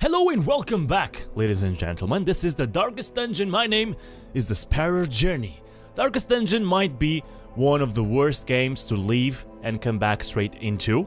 Hello and welcome back, ladies and gentlemen. This is the Darkest Dungeon. My name is TheSparrowsJourney. Darkest Dungeon might be one of the worst games to leave and come back straight into.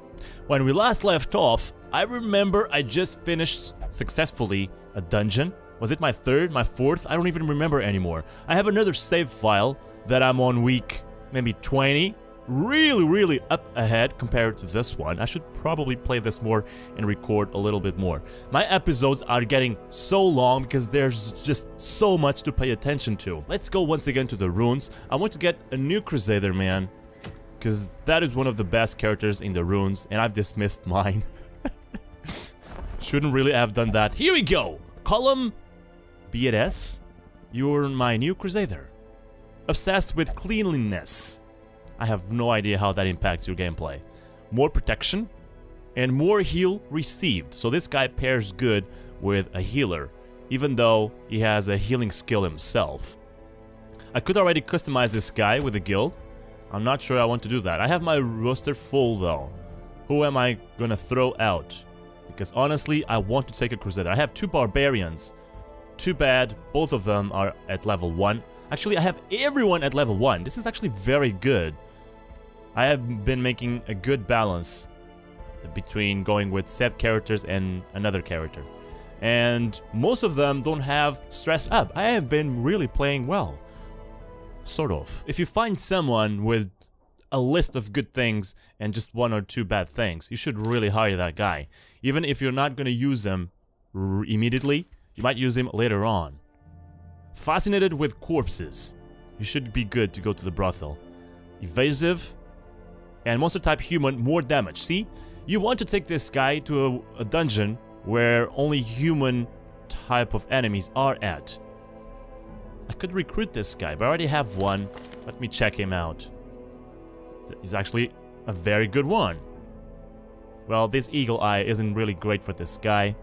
When we last left off, I remember I just finished successfully a dungeon. Was it my third, my fourth? I don't even remember anymore. I have another save file that I'm on week maybe 20. Really up ahead compared to this one. I should probably play this more and record a little bit more. My episodes are getting so long because there's just so much to pay attention to. Let's go once again to the runes. I want to get a new Crusader, man, because that is one of the best characters in the runes, and I've dismissed mine. Shouldn't really have done that. Here we go! Column BS. You're my new Crusader. Obsessed with cleanliness. I have no idea how that impacts your gameplay. More protection and more heal received. So this guy pairs good with a healer, even though he has a healing skill himself. I could already customize this guy with a guild. I'm not sure I want to do that. I have my roster full though. Who am I gonna throw out? Because honestly, I want to take a Crusader. I have two Barbarians. Too bad both of them are at level 1. Actually, I have everyone at level 1. This is actually very good. I have been making a good balance between going with set characters and another character. And most of them don't have stress up. I have been really playing well. Sort of. If you find someone with a list of good things and just one or two bad things, you should really hire that guy. Even if you're not going to use him immediately, you might use him later on. Fascinated with corpses. You should be good to go to the brothel. Evasive. And monster type human, more damage. See? You want to take this guy to a dungeon where only human type of enemies are at. I could recruit this guy, but I already have one. Let me check him out. He's actually a very good one. Well, this eagle eye isn't really great for this guy,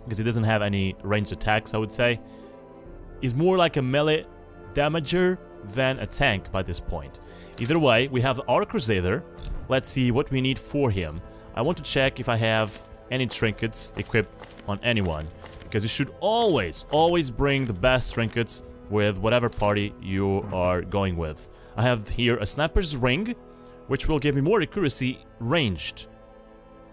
because he doesn't have any ranged attacks, I would say. He's more like a melee damager than a tank by this point. Either way, we have our Crusader. Let's see what we need for him. I want to check if I have any trinkets equipped on anyone, because you should always bring the best trinkets with whatever party you are going with. I have here a sniper's ring, which will give me more accuracy ranged,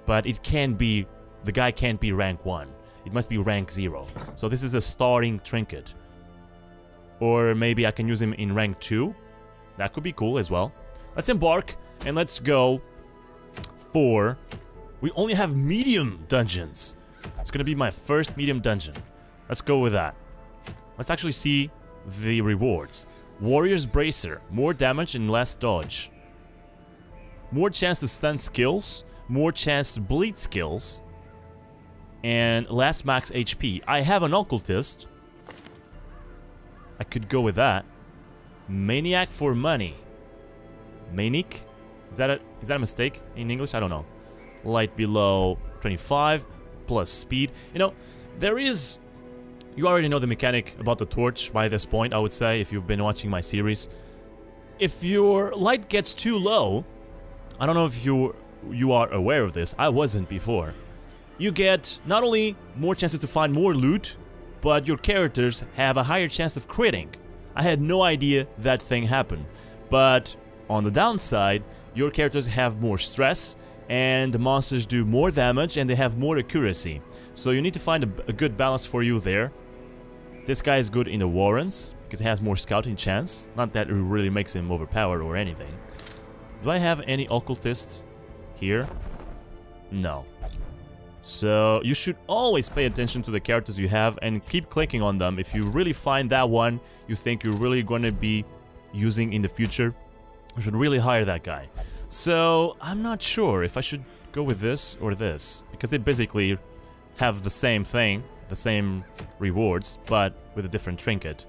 but it can be, the guy can't be rank 1. It must be rank 0. So this is a starting trinket. Or maybe I can use him in rank 2. That could be cool as well. Let's embark and let's go for... We only have medium dungeons. It's gonna be my first medium dungeon. Let's go with that. Let's actually see the rewards. Warrior's Bracer. More damage and less dodge. More chance to stun skills. More chance to bleed skills. And less max HP. I have an Occultist. I could go with that. Maniac for money. Manic? Is that a mistake in English? I don't know. Light below 25 plus speed. You know, there is... You already know the mechanic about the torch by this point, I would say, if you've been watching my series. If your light gets too low, I don't know if you are aware of this. I wasn't before. You get not only more chances to find more loot, but your characters have a higher chance of critting. I had no idea that thing happened. But on the downside, your characters have more stress, and the monsters do more damage, and they have more accuracy. So you need to find a good balance for you there. This guy is good in the Warrens, because he has more scouting chance. Not that it really makes him overpowered or anything. Do I have any occultists here? No. So you should always pay attention to the characters you have and keep clicking on them. If you really find that one you think you're really going to be using in the future, you should really hire that guy. So I'm not sure if I should go with this or this, because they basically have the same thing, the same rewards, but with a different trinket.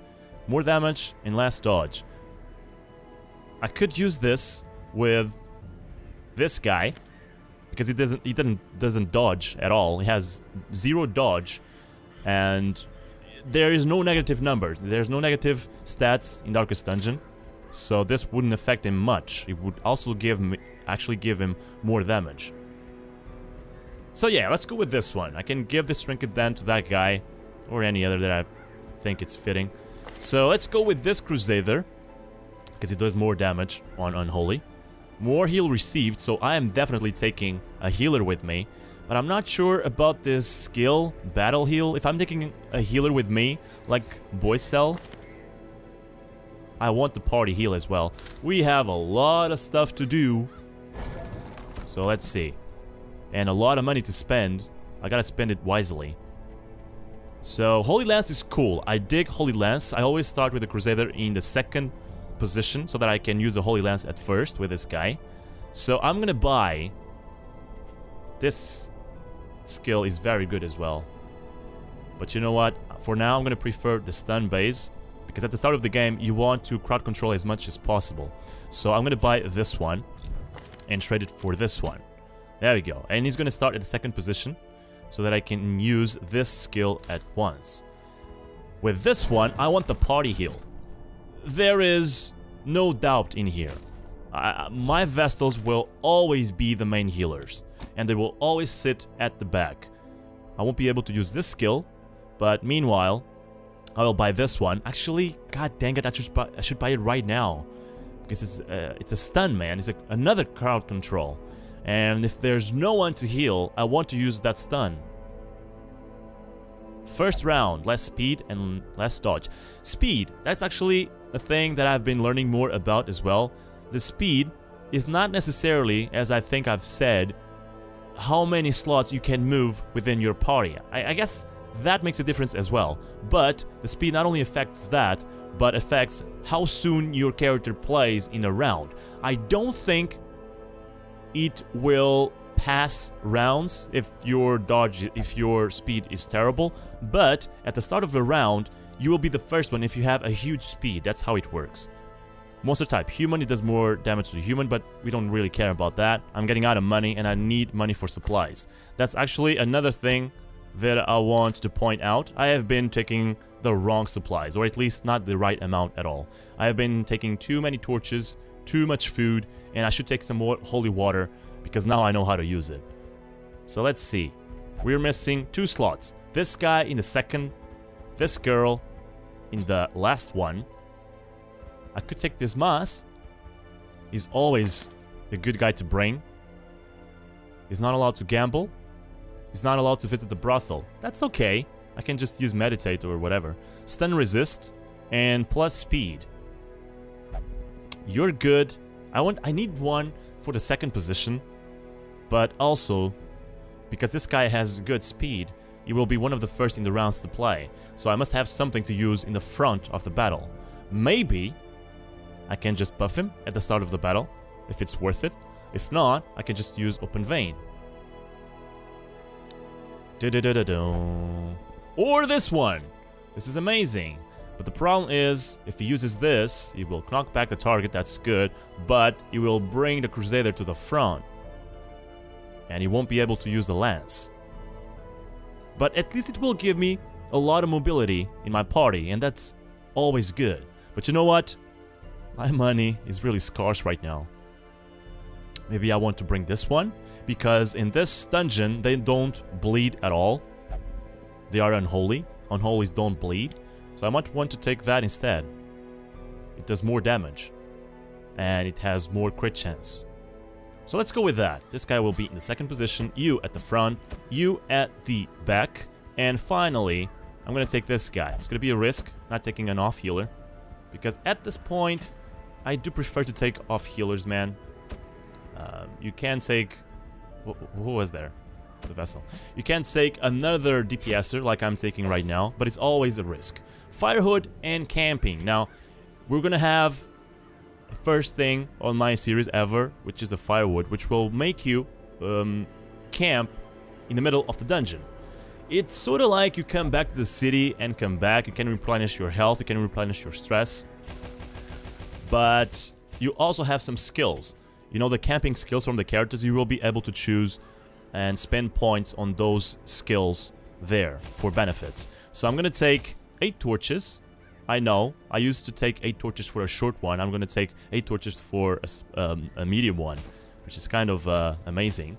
More damage and less dodge. I could use this with this guy, because he doesn't dodge at all. He has 0 dodge, and there is no negative numbers. There's no negative stats in Darkest Dungeon, so this wouldn't affect him much. It would also give him more damage. So yeah, let's go with this one. I can give this trinket then to that guy, or any other that I think it's fitting. So let's go with this Crusader, because it does more damage on Unholy. More heal received, so I am definitely taking a healer with me. But I'm not sure about this skill, battle heal. If I'm taking a healer with me, like Boycell, I want the party heal as well. We have a lot of stuff to do. So let's see. And a lot of money to spend. I gotta spend it wisely. So Holy Lance is cool. I dig Holy Lance. I always start with the Crusader in the second position so that I can use the Holy Lance at first with this guy. So I'm gonna buy... This skill is very good as well. But you know what? For now, I'm gonna prefer the stun base, because at the start of the game, you want to crowd control as much as possible. So I'm gonna buy this one and trade it for this one. There we go. And he's gonna start at the second position so that I can use this skill at once. With this one, I want the party heal. There is no doubt in here. My Vestals will always be the main healers, and they will always sit at the back. I won't be able to use this skill, but meanwhile, I will buy this one. Actually, god dang it, I should buy it right now, because it's a stun, man. It's another crowd control, and if there's no one to heal, I want to use that stun. First round, less speed and less dodge. Speed, that's actually a thing that I've been learning more about as well. The speed is not necessarily, as I think I've said, how many slots you can move within your party. I guess that makes a difference as well. But the speed not only affects that, but affects how soon your character plays in a round. I don't think it will pass rounds if your speed is terrible, but at the start of the round, you will be the first one if you have a huge speed. That's how it works. Monster type, human, it does more damage to the human, but we don't really care about that. I'm getting out of money, and I need money for supplies. That's actually another thing that I want to point out. I have been taking the wrong supplies, or at least not the right amount at all. I have been taking too many torches, too much food, and I should take some more holy water, because now I know how to use it. So let's see. We're missing 2 slots. This guy in the second, this girl in the last one. I could take this Mas. He's always a good guy to bring. He's not allowed to gamble. He's not allowed to visit the brothel. That's okay. I can just use meditate or whatever. Stun resist and plus speed. You're good. I need one for the second position, but also because this guy has good speed, he will be one of the first in the rounds to play. So I must have something to use in the front of the battle. Maybe I can just buff him at the start of the battle, if it's worth it. If not, I can just use Open Vein. Or this one! This is amazing. But the problem is, if he uses this, he will knock back the target, that's good, but he will bring the Crusader to the front. And he won't be able to use the Lance. But at least it will give me a lot of mobility in my party, and that's always good. But you know what? My money is really scarce right now. Maybe I want to bring this one, because in this dungeon, they don't bleed at all. They are unholy. Unholies don't bleed. So I might want to take that instead. It does more damage. And it has more crit chance. So let's go with that. This guy will be in the second position, you at the front, you at the back. And finally, I'm going to take this guy. It's going to be a risk, not taking an off healer. Because at this point, I do prefer to take off healers, man. You can take... Who was there? The vessel. You can take another DPSer like I'm taking right now, but it's always a risk. Firehood and camping. Now, we're gonna have the first thing on my series ever, which is the firewood, which will make you camp in the middle of the dungeon. It's sort of like you come back to the city and come back. You can replenish your health, you can replenish your stress, but you also have some skills. You know, the camping skills from the characters, you will be able to choose and spend points on those skills there for benefits. So I'm gonna take 8 torches. I know, I used to take 8 torches for a short one. I'm gonna take 8 torches for a medium one, which is kind of amazing.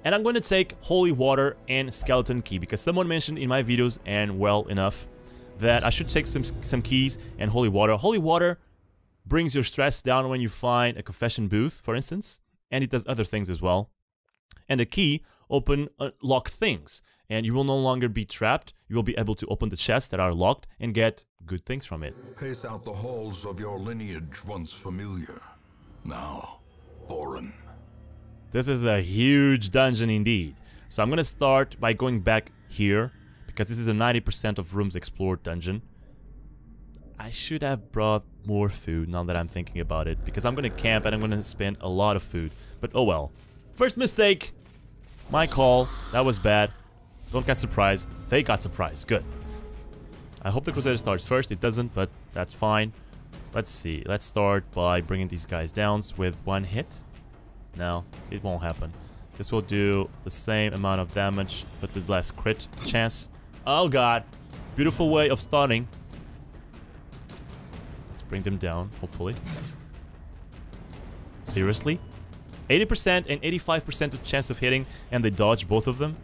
And I'm going to take holy water and skeleton key because someone mentioned in my videos, and well enough, that I should take some keys and holy water. Holy water brings your stress down when you find a confession booth, for instance, and it does other things as well. And the key unlock things, and you will no longer be trapped. You will be able to open the chests that are locked and get good things from it. Pace out the halls of your lineage once familiar, now foreign. This is a huge dungeon indeed. So I'm gonna start by going back here, because this is a 90% of rooms explored dungeon. I should have brought more food now that I'm thinking about it, because I'm gonna camp and I'm gonna spend a lot of food. But oh well. First mistake! My call. That was bad. Don't get surprised. They got surprised. Good. I hope the Crusader starts first. It doesn't, but that's fine. Let's see. Let's start by bringing these guys down with one hit. No, it won't happen. This will do the same amount of damage, but with less crit chance. Oh god. Beautiful way of starting. Let's bring them down, hopefully. Seriously? 80% and 85% of chance of hitting, and they dodge both of them?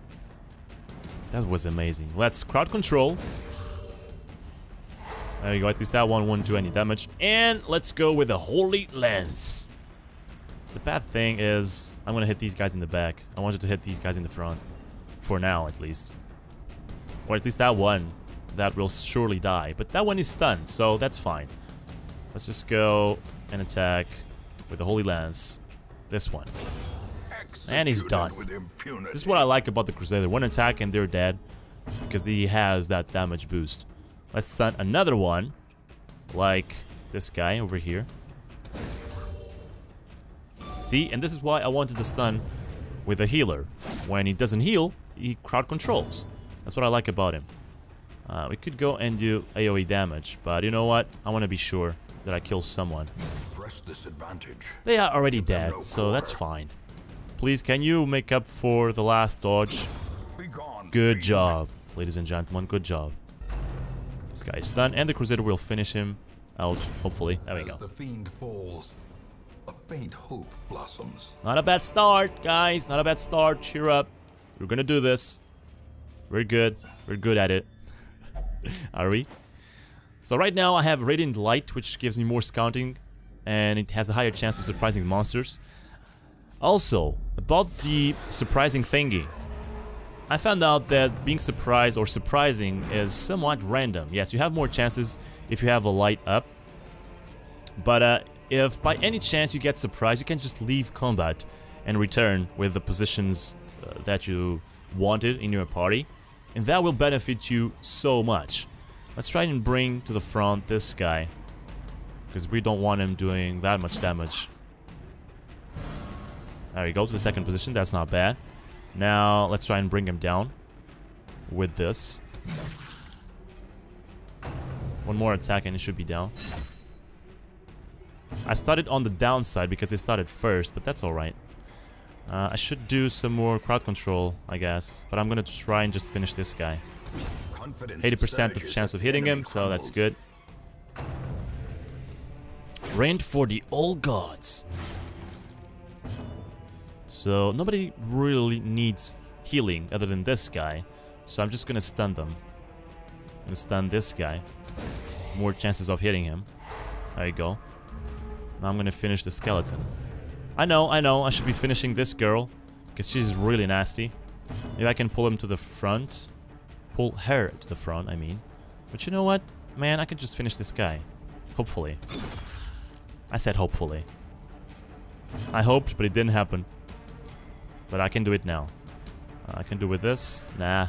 That was amazing. Let's crowd control. There you go, at least that one won't do any damage. And let's go with a Holy Lance. The bad thing is, I'm gonna hit these guys in the back. I wanted to hit these guys in the front. For now, at least. Or at least that one. That will surely die. But that one is stunned, so that's fine. Let's just go and attack with the Holy Lance. This one. And he's done. This is what I like about the Crusader. One attack and they're dead. Because he has that damage boost. Let's stun another one. Like this guy over here. See, and this is why I wanted to stun with a healer. When he doesn't heal, he crowd controls. That's what I like about him. We could go and do AoE damage, but you know what? I want to be sure that I kill someone. They are already dead, so that's fine. Please, can you make up for the last dodge? Good job, ladies and gentlemen, good job. This guy is stunned, and the Crusader will finish him out, hopefully. There we go. The fiend falls, a faint hope blossoms. Not a bad start, guys. Not a bad start. Cheer up. We're gonna do this. We're good. We're good at it. Are we? So right now I have Radiant Light, which gives me more scouting, and it has a higher chance of surprising monsters. Also, about the surprising thingy. I found out that being surprised or surprising is somewhat random. Yes, you have more chances if you have a light up. But if by any chance you get surprised, you can just leave combat and return with the positions that you wanted in your party. And that will benefit you so much. Let's try and bring to the front this guy. Because we don't want him doing that much damage. There we go, to the second position. That's not bad. Now, let's try and bring him down with this. One more attack and he should be down. I started on the downside because they started first, but that's alright. I should do some more crowd control, I guess. But I'm gonna try and just finish this guy. 80% of chance of hitting him, so that's good. Rent for the old gods. So nobody really needs healing other than this guy. So I'm just gonna stun them. I'm gonna stun this guy. More chances of hitting him. There you go. Now I'm gonna finish the skeleton. I know, I should be finishing this girl. Because she's really nasty. Maybe I can pull him to the front. Pull her to the front, I mean. But you know what? Man, I can just finish this guy. Hopefully. I said hopefully. I hoped, but it didn't happen. But I can do it now. I can do with this. Nah.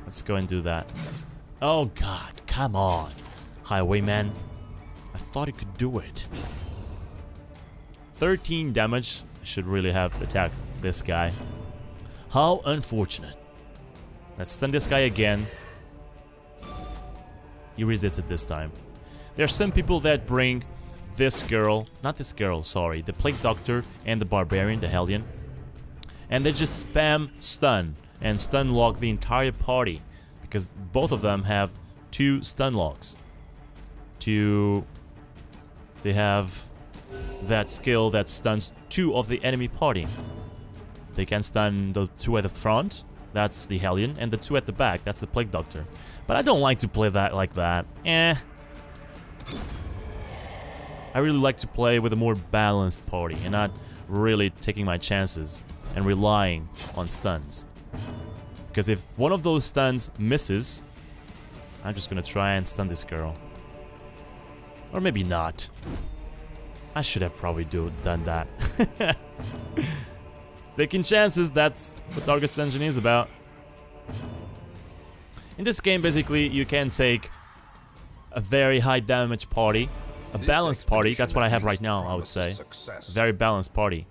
Let's go and do that. Oh god, come on. Highwayman. I thought he could do it. 13 damage. I should really have attacked this guy. How unfortunate. Let's stun this guy again. He resisted this time. There are some people that bring this girl, not this girl, sorry, the Plague Doctor and the Barbarian, the Hellion. And they just spam stun and stun lock the entire party. Because both of them have 2 stun locks. They have that skill that stuns 2 of the enemy party. They can stun the 2 at the front, that's the Hellion, and the 2 at the back, that's the Plague Doctor. But I don't like to play that like that. I really like to play with a more balanced party and not really taking my chances and relying on stuns. Because if one of those stuns misses, I'm just gonna try and stun this girl. Or maybe not. I should have probably done that. Taking chances, that's what Darkest Dungeon is about. In this game, basically, you can take a very high damage party, a balanced party, that's what I have right now, I would say. Very balanced party.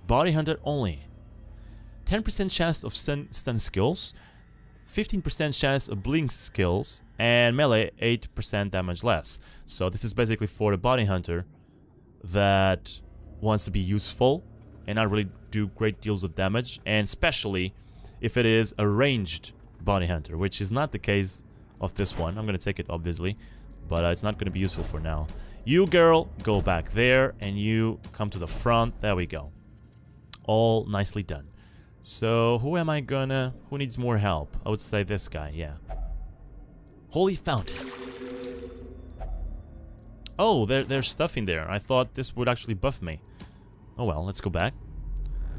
Body Hunter only. 10% chance of stun skills, 15% chance of bleeding skills, and melee 8% damage less. So this is basically for the Body Hunter that wants to be useful and not really do great deals of damage, and especially if it is a ranged Body Hunter, which is not the case of this one. I'm gonna take it obviously, but it's not gonna be useful for now. You girl, go back there, and you come to the front. There we go. All nicely done. So who needs more help? I would say this guy, yeah. Holy Fountain. Oh, there's stuff in there. I thought this would actually buff me. Oh well, let's go back.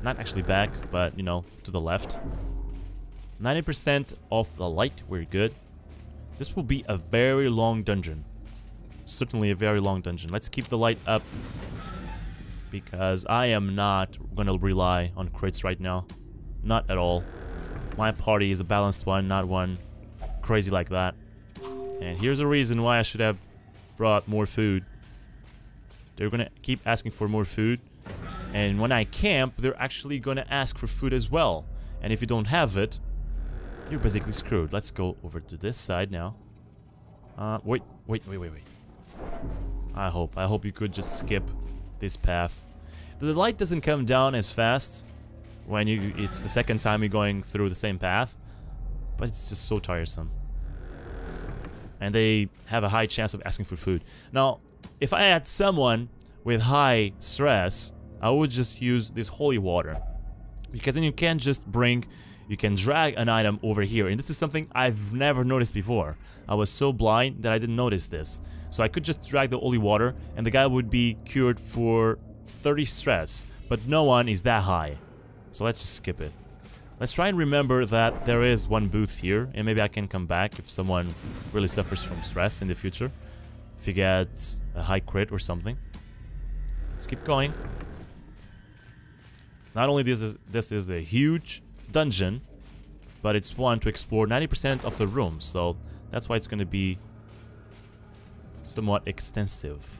Not actually back, but, you know, to the left. 90% of the light, we're good. This will be a very long dungeon. Certainly a very long dungeon. Let's keep the light up, because I am not gonna rely on crits right now. Not at all. My party is a balanced one, not one crazy like that. And here's a reason why I should have brought more food. They're gonna keep asking for more food. And when I camp, they're actually gonna ask for food as well. And if you don't have it, you're basically screwed. Let's go over to this side now. Wait. I hope you could just skip this path. The light doesn't come down as fast when it's the second time you're going through the same path, but it's just so tiresome. And they have a high chance of asking for food. Now, if I had someone with high stress, I would just use this holy water, because then you can drag an item over here, and this is something I've never noticed before. I was so blind that I didn't notice this. So I could just drag the holy water, and the guy would be cured for 30 stress, but no one is that high. So let's just skip it. Let's try and remember that there is one booth here, and maybe I can come back if someone really suffers from stress in the future. If he gets a high crit or something. Let's keep going. Not only this is a huge dungeon, but it's one to explore 90% of the rooms, so that's why it's going to be somewhat extensive.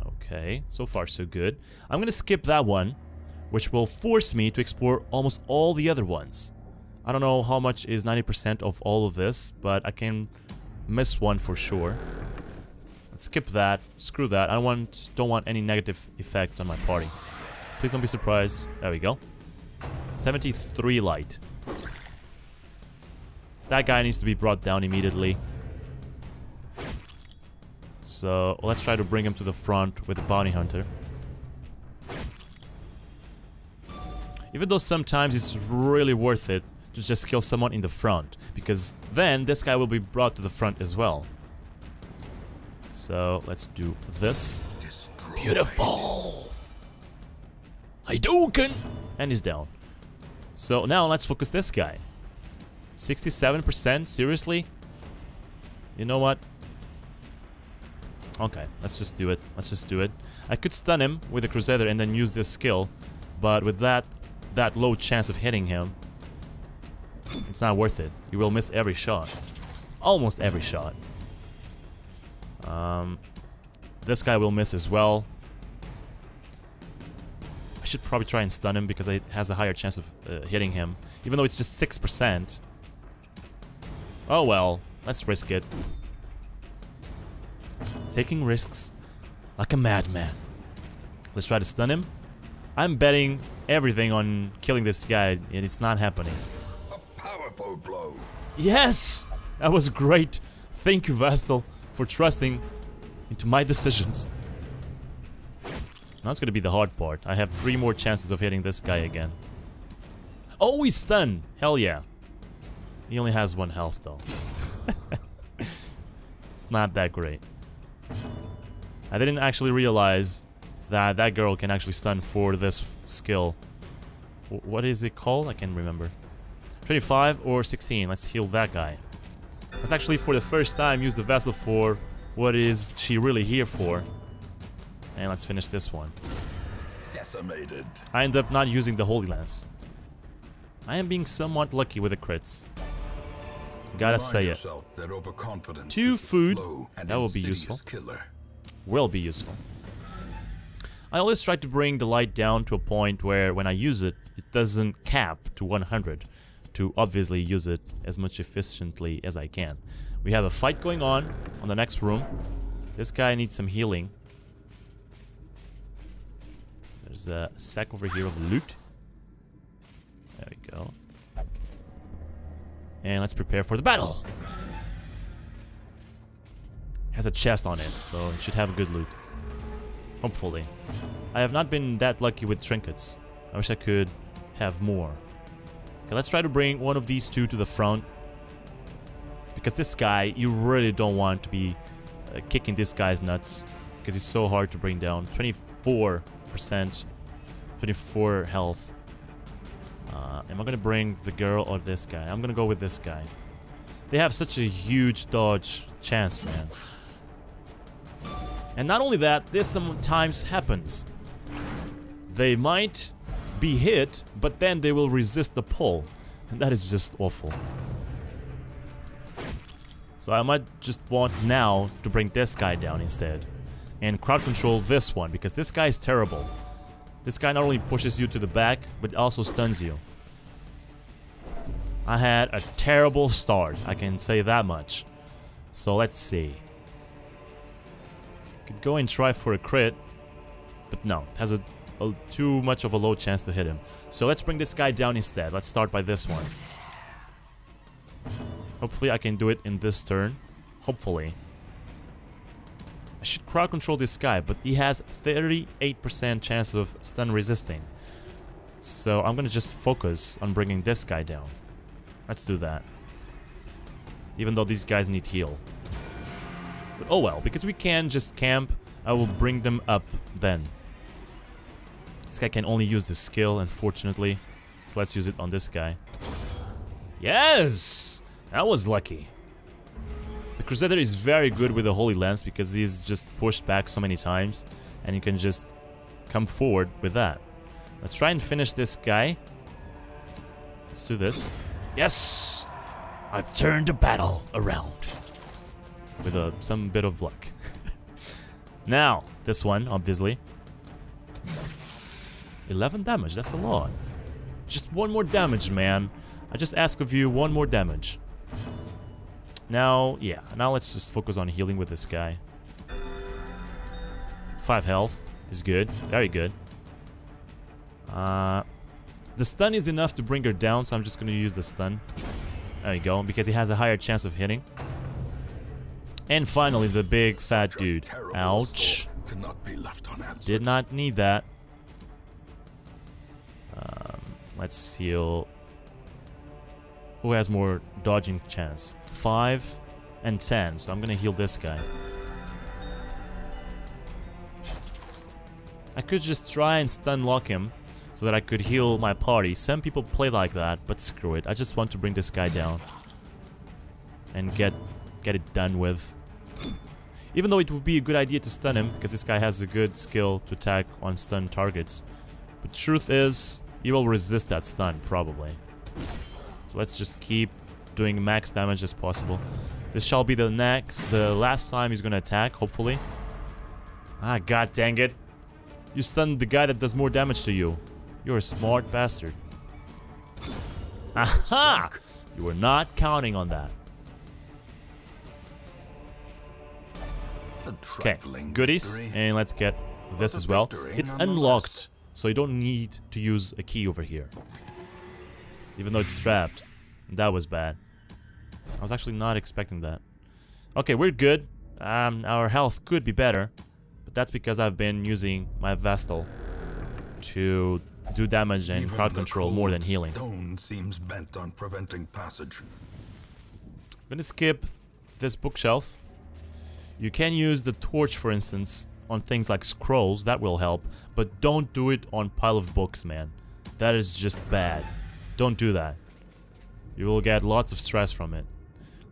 Okay, so far so good. I'm going to skip that one, which will force me to explore almost all the other ones. I don't know how much is 90% of all of this, but I can miss one for sure. Let's skip that. Screw that. I don't want any negative effects on my party. Please don't be surprised. There we go. 73 light. That guy needs to be brought down immediately. So let's try to bring him to the front with the Bounty Hunter. Even though sometimes it's really worth it to just kill someone in the front, because then this guy will be brought to the front as well. So let's do this. Destroy. Beautiful. Hadouken! And he's down. So now let's focus this guy. 67%? Seriously? You know what? Okay, let's just do it. Let's just do it. I could stun him with the Crusader and then use this skill, but with that low chance of hitting him, it's not worth it. You will miss every shot. Almost every shot. This guy will miss as well. I should probably try and stun him because it has a higher chance of hitting him, even though it's just 6%. Oh well, let's risk it. Taking risks like a madman. Let's try to stun him. I'm betting everything on killing this guy, and it's not happening. A powerful blow. Yes! That was great. Thank you, Vastal, for trusting into my decisions. Now it's gonna be the hard part. I have 3 more chances of hitting this guy again. Oh, he's stunned! Hell yeah. He only has 1 health though. It's not that great. I didn't actually realize that that girl can actually stun for this skill. What is it called? I can't remember. 25 or 16. Let's heal that guy. Let's actually for the first time use the vessel for what is she really here for. And let's finish this one. Decimated. I end up not using the Holy Lance. I am being somewhat lucky with the crits. Gotta say it. 2 food. That will be useful. Will be useful. I always try to bring the light down to a point where when I use it, it doesn't cap to 100 to obviously use it as much efficiently as I can. We have a fight going on the next room. This guy needs some healing. There's a sack over here of loot. There we go. And let's prepare for the battle. Has a chest on it, so it should have a good loot. Hopefully. I have not been that lucky with trinkets. I wish I could have more. Okay, let's try to bring one of these 2 to the front. Because this guy, you really don't want to be kicking this guy's nuts. Because he's so hard to bring down. 24%. 24 health. Am I going to bring the girl or this guy? I'm going to go with this guy. They have such a huge dodge chance, man. And not only that, this sometimes happens. They might be hit, but then they will resist the pull. And that is just awful. So I might just want now to bring this guy down instead. And crowd control this one, because this guy is terrible. This guy not only pushes you to the back, but also stuns you. I had a terrible start, I can say that much. So let's see. Could go and try for a crit, but no, it has a too much of a low chance to hit him. So let's bring this guy down instead. Let's start by this one. Hopefully I can do it in this turn. Hopefully. I should crowd control this guy, but he has 38% chance of stun resisting. So I'm gonna just focus on bringing this guy down. Let's do that. Even though these guys need heal. But oh well, because we can just camp, I will bring them up then. This guy can only use the skill, unfortunately. So let's use it on this guy. Yes! That was lucky. The Crusader is very good with the Holy Lance because he's just pushed back so many times. And you can just come forward with that. Let's try and finish this guy. Let's do this. Yes! I've turned the battle around. With some bit of luck. Now, this one, obviously. 11 damage, that's a lot. Just 1 more damage, man. I just ask of you 1 more damage. Now, yeah. Now let's just focus on healing with this guy. 5 health is good. Very good. The stun is enough to bring her down, so I'm just going to use the stun. There you go, because he has a higher chance of hitting. And finally, the big fat dude. Ouch. Did not need that. Let's heal. Who has more dodging chance? 5 and 10. So I'm gonna heal this guy. I could just try and stun lock him so that I could heal my party. Some people play like that, but screw it. I just want to bring this guy down and get it done with. Even though it would be a good idea to stun him, because this guy has a good skill to attack on stun targets. But truth is, he will resist that stun, probably. So let's just keep doing max damage as possible. This shall be the last time he's gonna attack, hopefully. Ah, god dang it. You stunned the guy that does more damage to you. You're a smart bastard. Aha! You were not counting on that. Okay, goodies, and let's get this as well. It's unlocked, so you don't need to use a key over here. Even though it's trapped. That was bad. I was actually not expecting that. Okay, we're good. Our health could be better, But that's because I've been using my Vestal to do damage and Even crowd the control more than cold healing. Stone seems bent on preventing passage. I'm gonna skip this bookshelf. You can use the torch, for instance, on things like scrolls. That will help. But don't do it on pile of books, man. That is just bad. Don't do that. You will get lots of stress from it.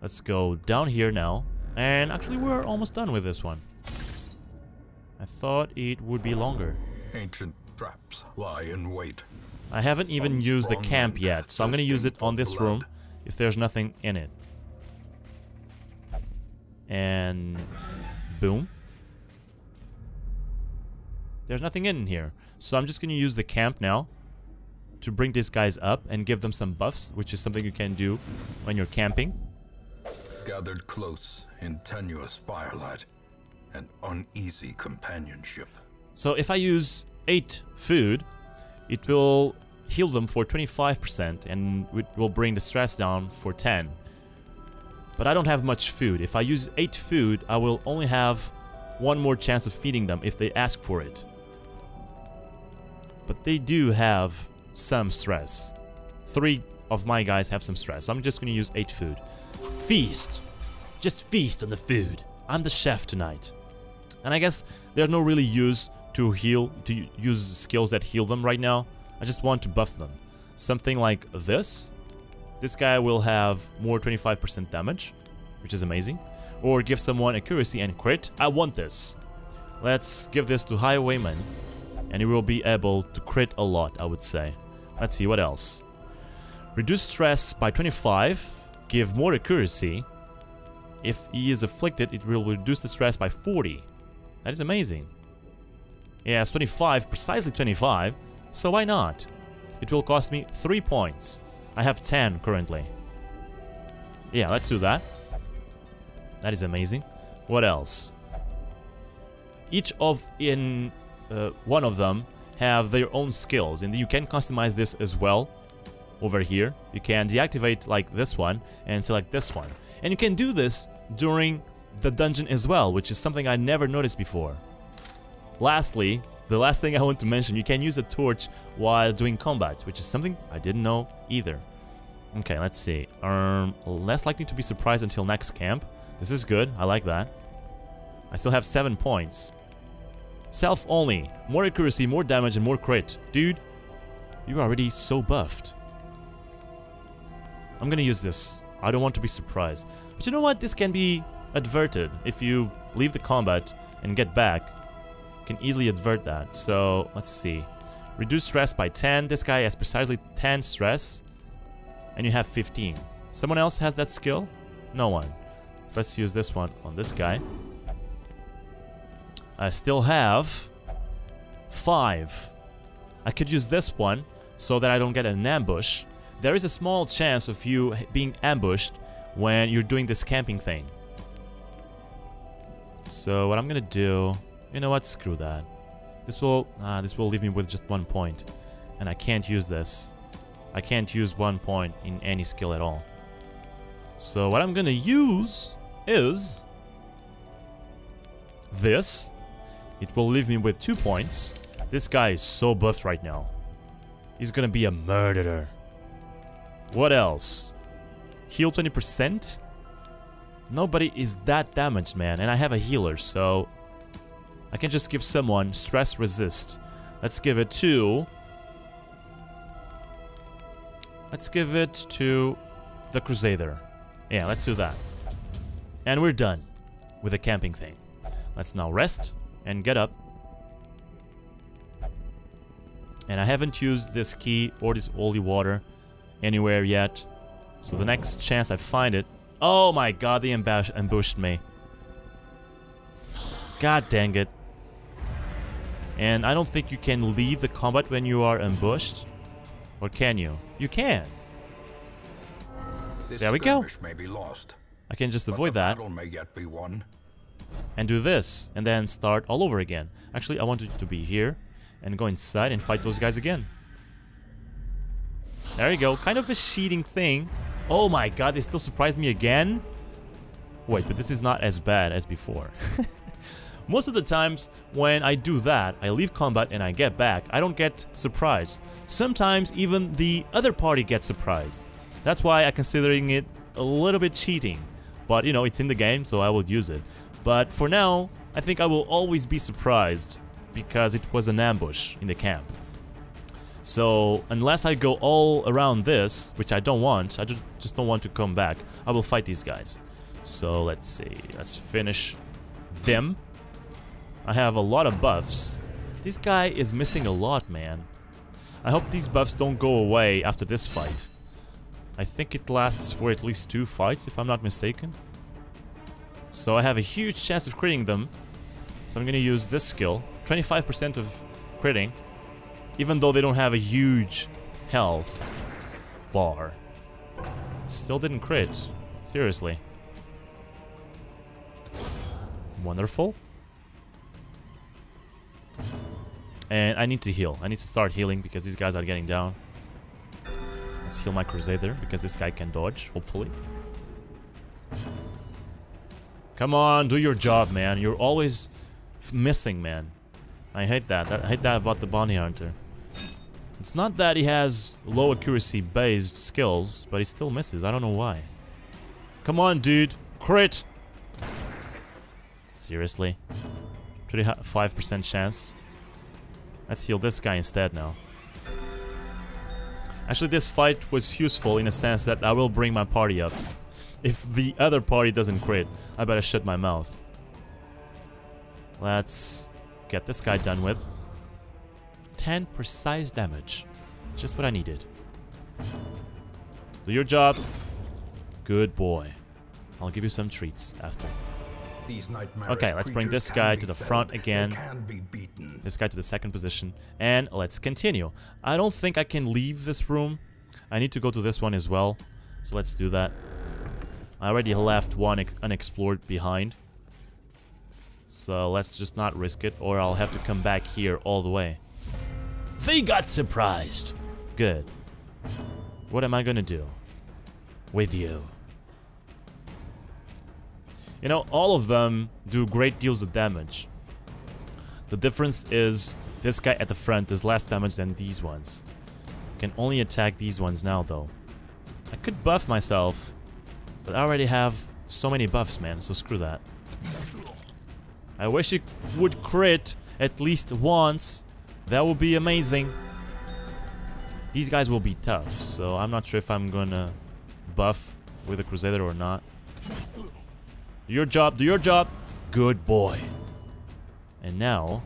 Let's go down here now. And actually, we're almost done with this one. I thought it would be longer. Ancient traps lie in wait. I haven't even used the camp yet, so I'm gonna use it on this room if there's nothing in it. And boom. There's nothing in here. So I'm just gonna use the camp now to bring these guys up and give them some buffs, which is something you can do when you're camping. Gathered close in tenuous firelight and uneasy companionship. So if I use 8 food, it will heal them for 25% and it will bring the stress down for 10. But I don't have much food. If I use 8 food, I will only have 1 more chance of feeding them if they ask for it. But they do have some stress. 3 of my guys have some stress, so I'm just gonna use 8 food. Feast! Just feast on the food. I'm the chef tonight. And I guess there's no really use to use skills that heal them right now. I just want to buff them. Something like this. This guy will have more 25% damage, which is amazing. Or give someone accuracy and crit. I want this. Let's give this to Highwayman, and he will be able to crit a lot, I would say. Let's see, what else? Reduce stress by 25. Give more accuracy. If he is afflicted, it will reduce the stress by 40. That is amazing. Yeah, it's 25, precisely 25. So why not? It will cost me 3 points. I have 10 currently. Yeah, let's do that. That is amazing. What else? Each of one of them have their own skills, and you can customize this as well. Over here, you can deactivate like this one and select this one, and you can do this during the dungeon as well, which is something I never noticed before. Lastly, the last thing I want to mention, you can use a torch while doing combat, which is something I didn't know either. Okay, let's see. Less likely to be surprised until next camp. This is good. I like that. I still have 7 points. Self only. More accuracy, more damage, and more crit. Dude, you're already so buffed. I'm gonna use this. I don't want to be surprised. But you know what? This can be adverted. If you leave the combat and get back, you can easily advert that. So, let's see. Reduce stress by 10. This guy has precisely 10 stress. And you have 15. Someone else has that skill? No one. So let's use this one on this guy. I still have 5. I could use this one so that I don't get an ambush. There is a small chance of you being ambushed when you're doing this camping thing. So what I'm gonna do... You know what? Screw that. This will leave me with just 1 point. And I can't use this. I can't use 1 point in any skill at all. So what I'm gonna use is this. It will leave me with 2 points. This guy is so buffed right now. He's gonna be a murderer. What else? Heal 20%? Nobody is that damaged, man. And I have a healer, so I can just give someone stress resist. Let's give it to... Let's give it to the Crusader. Yeah, let's do that. And we're done with the camping thing. Let's now rest and get up. And I haven't used this key or this holy water anywhere yet. So the next chance I find it... Oh my god, they ambushed me. God dang it. And I don't think you can leave the combat when you are ambushed. Or can you? You can. There we go. May be lost, I can just avoid that. battle may yet be won. And do this. And then start all over again. Actually, I wanted to be here. And go inside and fight those guys again. There you go. Kind of a cheating thing. Oh my god, they still surprised me again? Wait, but this is not as bad as before. Most of the times when I do that, I leave combat and I get back, I don't get surprised. Sometimes even the other party gets surprised. That's why I'm considering it a little bit cheating. But, you know, it's in the game, so I will use it. But for now, I think I will always be surprised because it was an ambush in the camp. So, unless I go all around this, which I don't want, I just don't want to come back, I will fight these guys. So, let's see. Let's finish them. I have a lot of buffs. This guy is missing a lot, man. I hope these buffs don't go away after this fight. I think it lasts for at least 2 fights, if I'm not mistaken. So I have a huge chance of critting them. So I'm gonna use this skill. 25% of critting. Even though they don't have a huge health bar. Still didn't crit. Seriously. Wonderful. And I need to heal. I need to start healing because these guys are getting down. Let's heal my Crusader because this guy can dodge, hopefully. Come on, do your job, man. You're always missing, man. I hate that. I hate that about the bounty hunter. It's not that he has low accuracy based skills, but he still misses. I don't know why. Come on, dude. Crit! Seriously? 35% chance. Let's heal this guy instead now. Actually, this fight was useful in a sense that I will bring my party up. If the other party doesn't crit, I better shut my mouth. Let's get this guy done with. 10 precise damage. Just what I needed. Do your job. Good boy. I'll give you some treats after. Okay, let's bring this guy to the front again. This guy to the second position. And let's continue. I don't think I can leave this room. I need to go to this one as well. So let's do that. I already left one unexplored behind. So let's just not risk it, or I'll have to come back here all the way. They got surprised. Good. What am I gonna do with you? You know, all of them do great deals of damage. The difference is this guy at the front does less damage than these ones. I can only attack these ones now, though. I could buff myself, but I already have so many buffs, man, so screw that. I wish it would crit at least once. That would be amazing. These guys will be tough, so I'm not sure if I'm gonna buff with a Crusader or not. Do your job, do your job. Good boy. And now,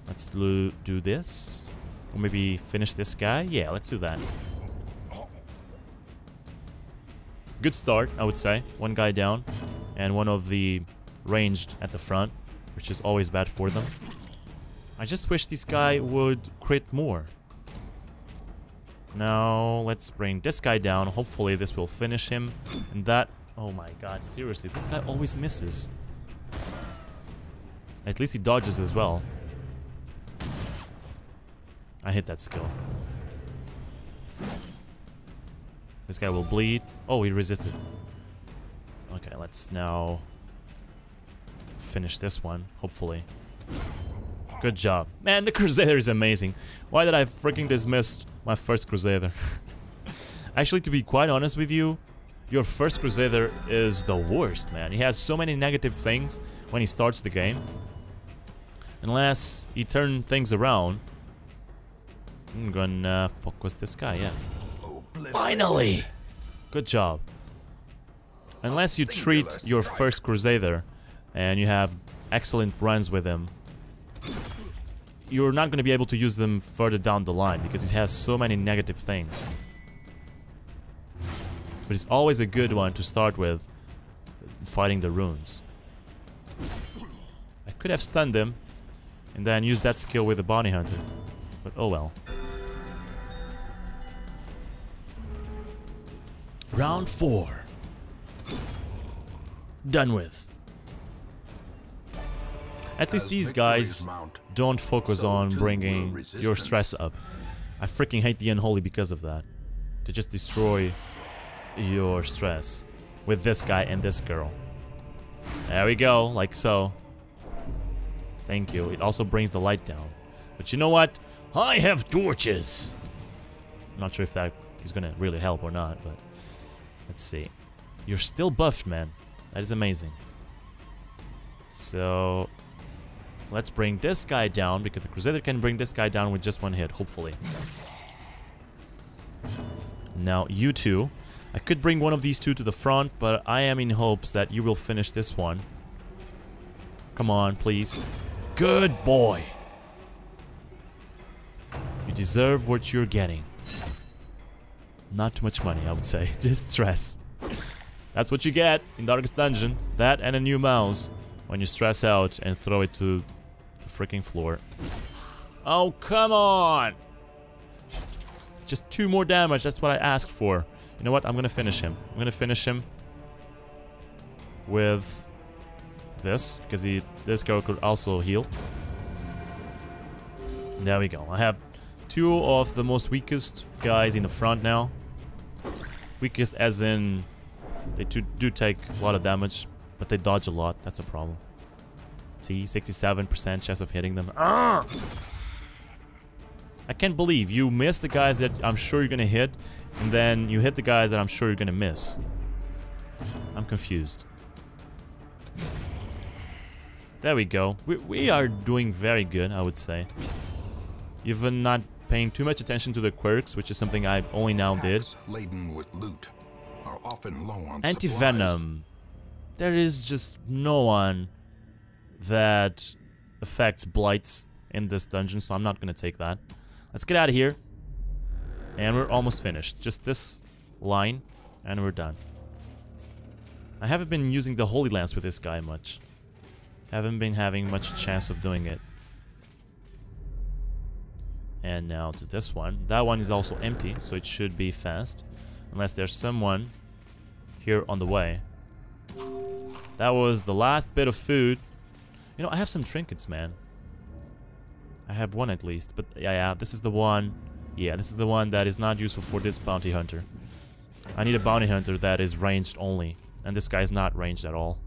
let's do this. Or maybe finish this guy. Yeah, let's do that. Good start, I would say. One guy down. And one of the ranged at the front, which is always bad for them. I just wish this guy would crit more. Now, let's bring this guy down. Hopefully this will finish him. And that... Oh my god, seriously, this guy always misses. At least he dodges as well. I hit that skill. This guy will bleed. Oh, he resisted. Okay, let's now finish this one, hopefully. Good job. Man, the Crusader is amazing. Why did I freaking dismiss my first Crusader? Actually, to be quite honest with you, your first Crusader is the worst, man. He has so many negative things when he starts the game. Unless he turns things around. I'm gonna focus this guy, yeah. Finally! Good job. Unless you treat your first Crusader and you have excellent runs with him, you're not gonna be able to use them further down the line because he has so many negative things. But it's always a good one to start with, fighting the runes. I could have stunned him and then used that skill with the bounty hunter, but oh well. Round 4. Done with. At least these guys don't focus on bringing your stress up. I freaking hate the Unholy because of that. They just destroy your stress with this guy and this girl. There we go, like so. Thank you. It also brings the light down. But you know what? I have torches! I'm not sure if that is gonna really help or not, but... Let's see. You're still buffed, man. That is amazing. So... Let's bring this guy down, because the Crusader can bring this guy down with just one hit, hopefully. Now, you two. I could bring one of these two to the front, but I am in hopes that you will finish this one. Come on, please. Good boy! You deserve what you're getting. Not too much money, I would say. Just stress. That's what you get in Darkest Dungeon. That and a new mouse when you stress out and throw it to the freaking floor. Oh, come on! Just 2 more damage, that's what I asked for. You know what? I'm gonna finish him. I'm gonna finish him with this, because this girl could also heal. There we go. I have 2 of the most weakest guys in the front now. Weakest as in they do take a lot of damage, but they dodge a lot. That's a problem. See, 67% chance of hitting them. Ah! I can't believe you miss the guys that I'm sure you're gonna hit, and then you hit the guys that I'm sure you're gonna miss. I'm confused. There we go. We are doing very good, I would say. Even not paying too much attention to the quirks, which is something I only now did. Laden with loot are often low on Anti-venom. There is just no one that affects blights in this dungeon, so I'm not gonna take that. Let's get out of here. And we're almost finished. Just this line, and we're done. I haven't been using the Holy Lance with this guy much. Haven't been having much chance of doing it. And now to this one. That one is also empty, so it should be fast. Unless there's someone here on the way. That was the last bit of food. You know, I have some trinkets, man. I have one at least, but yeah, this is the one. Yeah, this is the one that is not useful for this bounty hunter. I need a bounty hunter that is ranged only, and this guy is not ranged at all.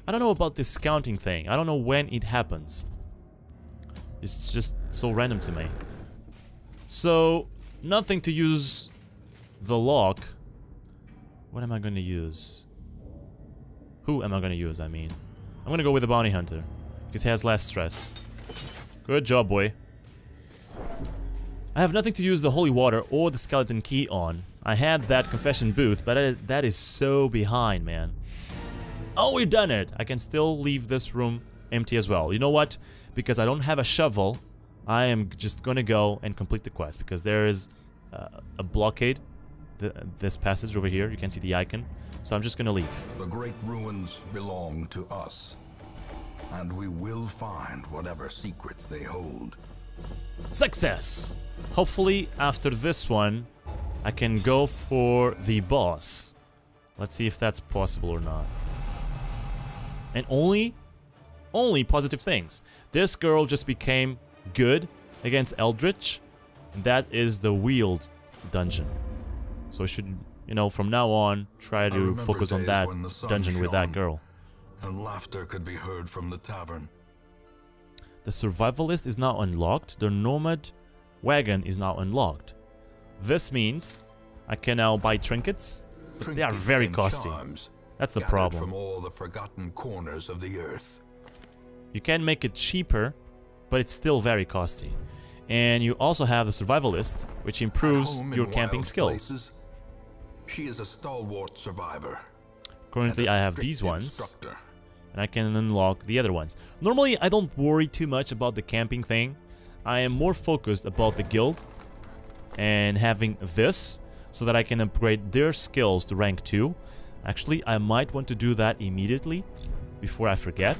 I don't know about this scouting thing. I don't know when it happens. It's just so random to me. So, nothing to use the lock. What am I going to use? Who am I going to use, I mean? I'm going to go with the bounty hunter, because he has less stress. Good job, boy. I have nothing to use the holy water or the skeleton key on. I had that confession booth, but that is so behind, man. Oh, we've done it! I can still leave this room empty as well. You know what? Because I don't have a shovel, I am just gonna go and complete the quest, because there is a blockade. This passage over here, you can see the icon. So I'm just gonna leave. The great ruins belong to us, and we will find whatever secrets they hold. Success! Hopefully, after this one, I can go for the boss. Let's see if that's possible or not. And only positive things. This girl just became good against Eldritch. That is the Wield dungeon. So I should, you know, from now on, try to focus on that dungeon with that girl. And laughter could be heard from the tavern. The Survivalist is now unlocked. The Nomad Wagon is now unlocked. This means I can now buy trinkets, but they are very costly. That's the problem. From all the forgotten corners of the earth. You can make it cheaper, but it's still very costly. And you also have the Survivalist, which improves your camping skills. She is a stalwart survivor. Currently I have these ones, and I can unlock the other ones. Normally I don't worry too much about the camping thing. I am more focused about the guild and having this, so that I can upgrade their skills to rank 2. Actually, I might want to do that immediately, before I forget.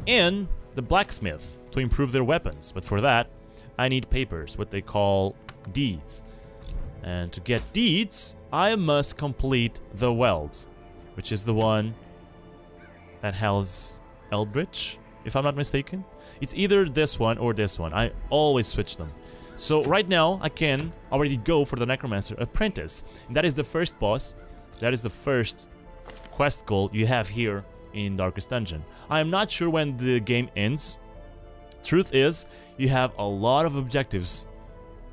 And the blacksmith, to improve their weapons. But for that, I need papers, what they call deeds. And to get deeds, I must complete the Welds, which is the one that has Eldritch, if I'm not mistaken. It's either this one or this one. I always switch them. So right now, I can already go for the Necromancer Apprentice. And that is the first boss. That is the first quest goal you have here in Darkest Dungeon. I am not sure when the game ends. Truth is, you have a lot of objectives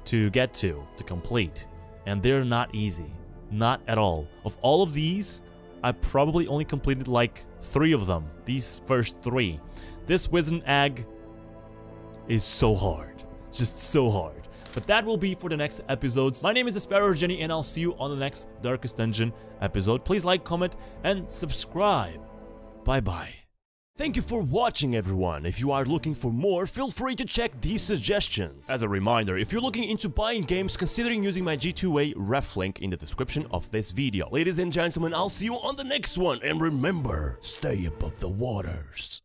to get to complete, and they're not easy. Not at all. Of all of these, I probably only completed like 3 of them. These first 3. This Wizened Egg is so hard. Just so hard. But that will be for the next episodes. My name is TheSparrowsJourney, and I'll see you on the next Darkest Dungeon episode. Please like, comment, and subscribe. Bye-bye. Thank you for watching, everyone. If you are looking for more, feel free to check these suggestions. As a reminder, if you're looking into buying games, considering using my G2A ref link in the description of this video. Ladies and gentlemen, I'll see you on the next one, and remember, stay above the waters.